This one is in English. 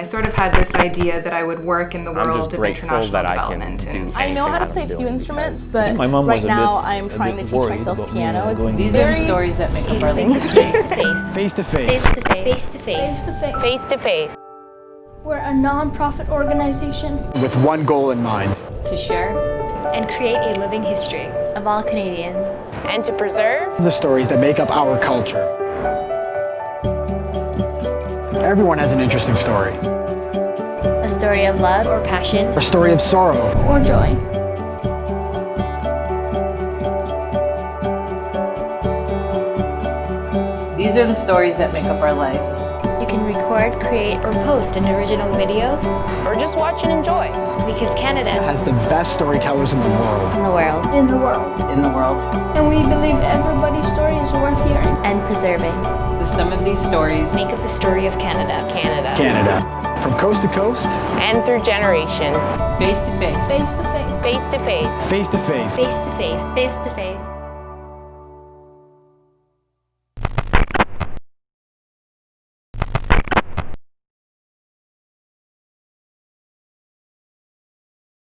I sort of had this idea that I would work in the world of international that development. I know how to play a few instruments, but My mom right was now I'm trying to teach myself piano. These are the stories that make up our lives. Face2Face. Face2Face. Face2Face. We're a non-profit organization With one goal in mind. To share and create a living history of all Canadians. And to preserve The stories that make up our culture. Everyone has an interesting story. A story of love or passion. A story of sorrow. or joy. These are the stories that make up our lives. You can record, create, or post an original video or just watch and enjoy. because Canada Has the best storytellers in the world. in the world In the world. In the world, And we believe everybody's story is worth hearing. and preserving the sum of these stories make up the story of Canada. Canada. From coast to coast. And through generations. face to face. Face-to-face. Face to face. Face to face. Face to face. Face to face.